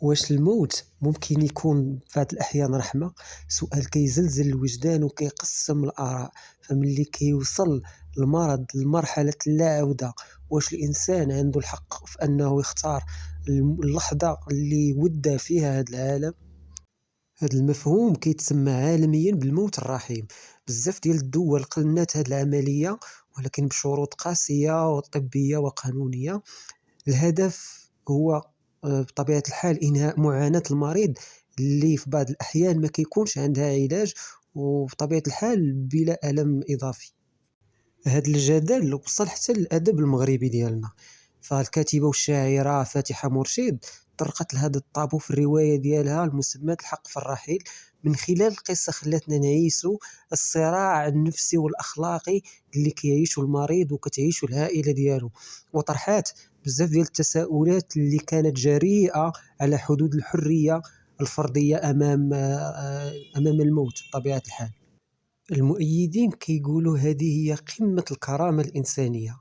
واش الموت ممكن يكون في بعض الأحيان رحمة؟ سؤال كيزلزل الوجدان وكيقسم الآراء. فملي كيوصل المرض لمرحلة اللا عودة، واش الإنسان عنده الحق في أنه يختار اللحظة اللي ودى فيها هذا العالم؟ هذا المفهوم كيتسمى عالميا بالموت الرحيم. بزاف ديال الدول قنات هذه العملية، ولكن بشروط قاسية وطبية وقانونية. الهدف هو بطبيعة الحال إنهاء معاناة المريض اللي في بعض الأحيان ما كيكونش عندها علاج، وبطبيعة الحال بلا ألم إضافي. هذا الجدل وصل حتى للأدب المغربي ديالنا، فالكاتبة والشاعرة فاتحة مرشد طرقت لهذا الطابو في الرواية ديالها المسماة الحق في الرحيل. من خلال القصة خلاتنا نعيشوا الصراع النفسي والأخلاقي اللي كيعيشه المريض وكتعيشه العائلة ديالو، وطرحات بزاف ديال التساؤلات اللي كانت جريئة على حدود الحرية الفردية أمام الموت بطبيعة الحال. المؤيدين كيقولوا هذه هي قمة الكرامة الإنسانية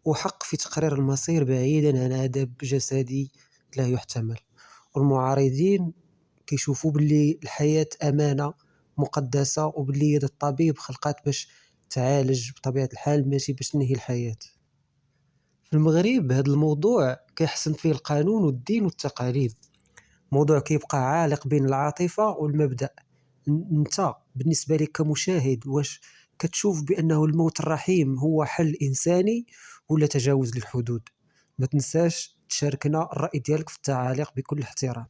وحق في تقرير المصير بعيدا عن عذاب جسدي لا يحتمل. والمعارضين كيشوفوا باللي الحياة أمانة مقدسة، وباللي يد الطبيب خلقات باش تعالج بطبيعة الحال ماشي باش تنهي الحياة. في المغرب هذا الموضوع كيحسم فيه القانون والدين والتقاليد، موضوع كيبقى عالق بين العاطفة والمبدأ. انت بالنسبة لك كمشاهد، واش كتشوف بأنه الموت الرحيم هو حل إنساني ولا تجاوز للحدود؟ ما تنساش تشاركنا الرأي ديالك في التعاليق بكل احترام.